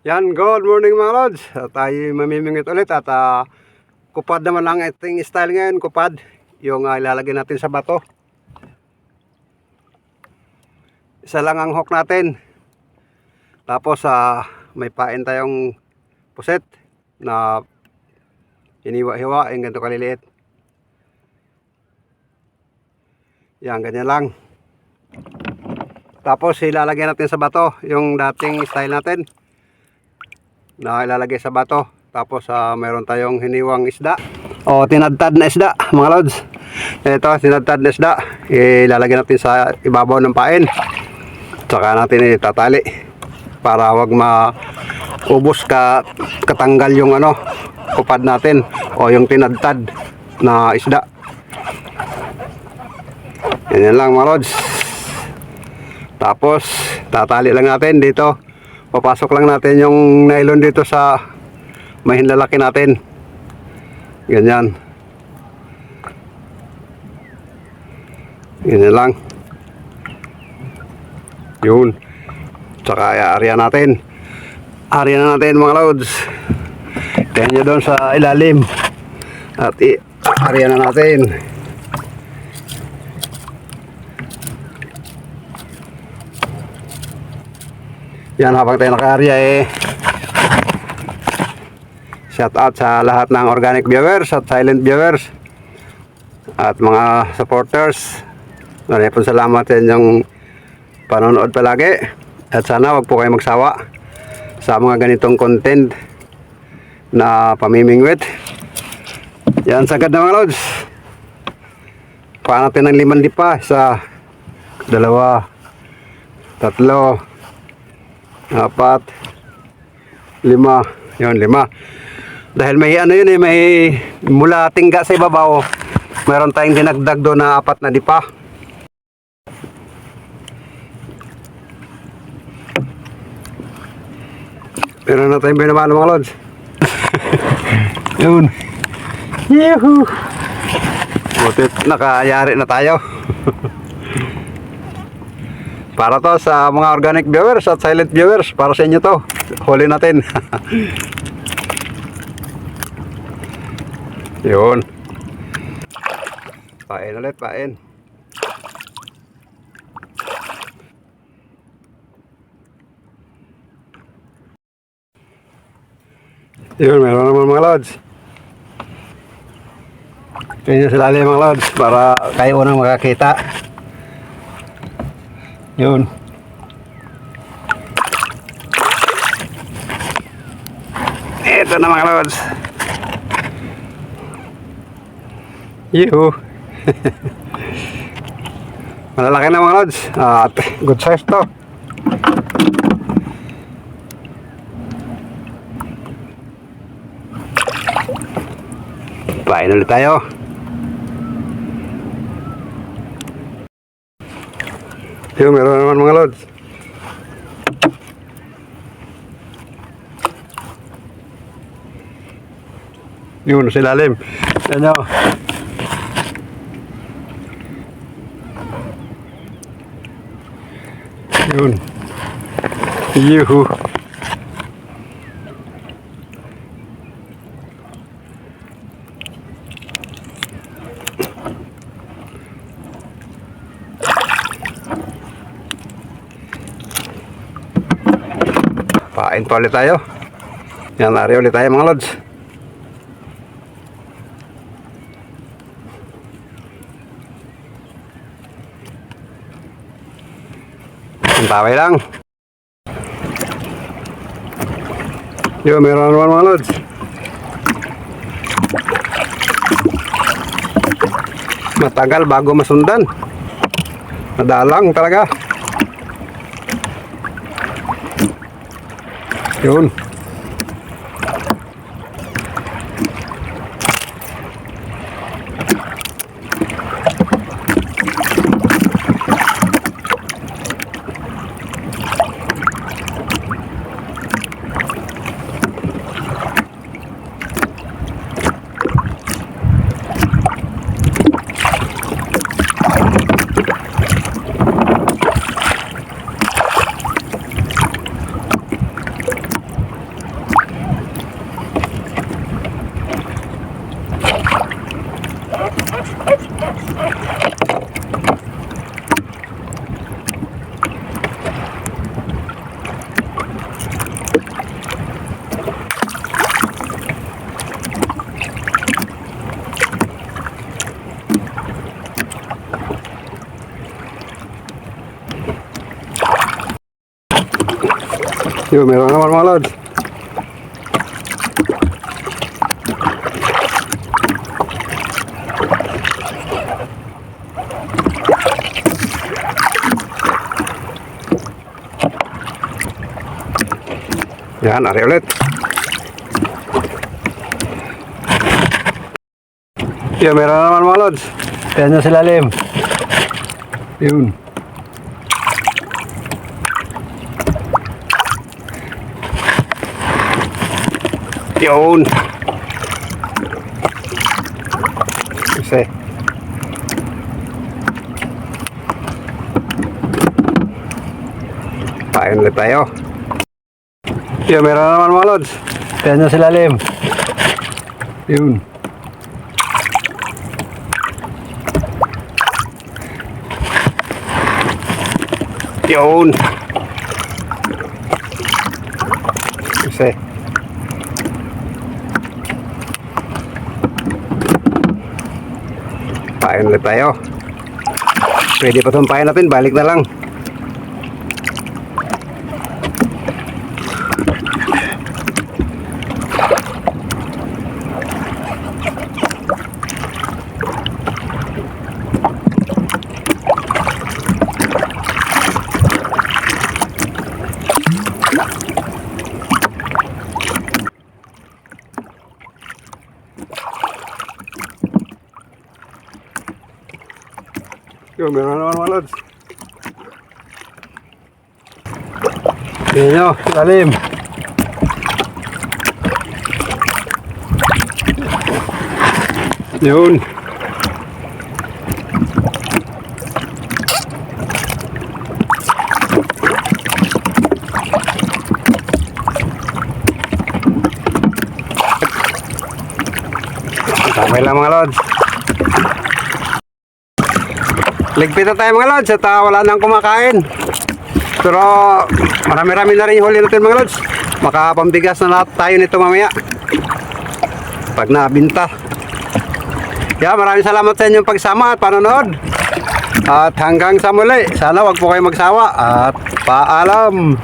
Yan, good morning mga lods. Tayo mamimingit ulit at kupad naman ang ating style ngayon, kupad. Yung ilalagay natin sa bato. Isa lang ang hook natin. Tapos may pain tayong puset na hiniwa-hiwa, yung ganito kaliliit. Yan, ganyan lang. Tapos ilalagay natin sa bato yung dating style natin na ilalagay sa bato. Tapos mayroon tayong hiniwang isda o tinadtad na isda mga lods. Ito tinadtad na isda, ilalagay natin sa ibabaw ng pain, saka natin itatali para wag maubos katanggal yung kupad natin o yung tinadtad na isda. Yan lang mga lods. Tapos tatali lang natin dito. Papasok lang natin yung nylon dito sa may hinlalaki natin. Ganyan. Ganyan lang. Yun. Tsaka aaryan natin. Aaryan na natin mga loads. Kaya nyo doon sa ilalim. At aaryan na natin. Yan, habang tayo naka-area shout out sa lahat ng organic viewers at silent viewers at mga supporters. Maraming po salamat sa inyong panonood palagi at sana wag po kayo magsawa sa mga ganitong content na pamimingwit. Yan, sagad na mga lods. Paan natin ng 5 dipa, 1, 2, 3, 4, 5. Yun, 5. Dahil may yun may mula tingga sa ibabaw, meron tayong dinagdag doon na 4 na dipa. Meron na tayong binamano mga lods. Yun. Yuhu. Butit nakayari na tayo. Para to sa mga organic viewers at silent viewers, para sa inyo to. Huli natin. Yun. Pain ulit, pain. Yun, meron naman mga lods. Tingnan sa lalim mga lods para kayo unang makakita. Yun. Ito na mga lods. Yuhu. Malalaki na mga lods. At good size to. Pain ulit tayo. Yun, meron naman mga lods. Yun, sa ilalim. Yan nyo. Yun. Yuhu. Pain pa ulit tayo. Yan, ari ulit tayo mga lods. Taway lang. Yun, meron naman mga lods. Matagal bago masundan. Madalang talaga. Yun. Yun, meron naman mga lods. Yan, ari ulit. Yun, meron naman mga lods. Yan nyo sila lim. Yun. Yun. Kasi. Pain ulit tayo. Yun, meron naman mga lods. Yan nyo sila lim. Yun. Yun. Kasi. Pain ulit tayo. Pwede pa itong pain natin. Balik na lang. Yun, meron naman mga lods. Tingnan nyo, lalim. Yun. Tamay lang mga lods. Ligpit na tayo mga lods at wala nang kumakain. Pero marami-rami na rin yung huli natin mga lods. Makapambigas na lahat tayo nito mamaya pag nabinta. Kaya maraming salamat sa inyong pagsama at panonood. At hanggang sa muli, sana wag po kayo magsawa at paalam.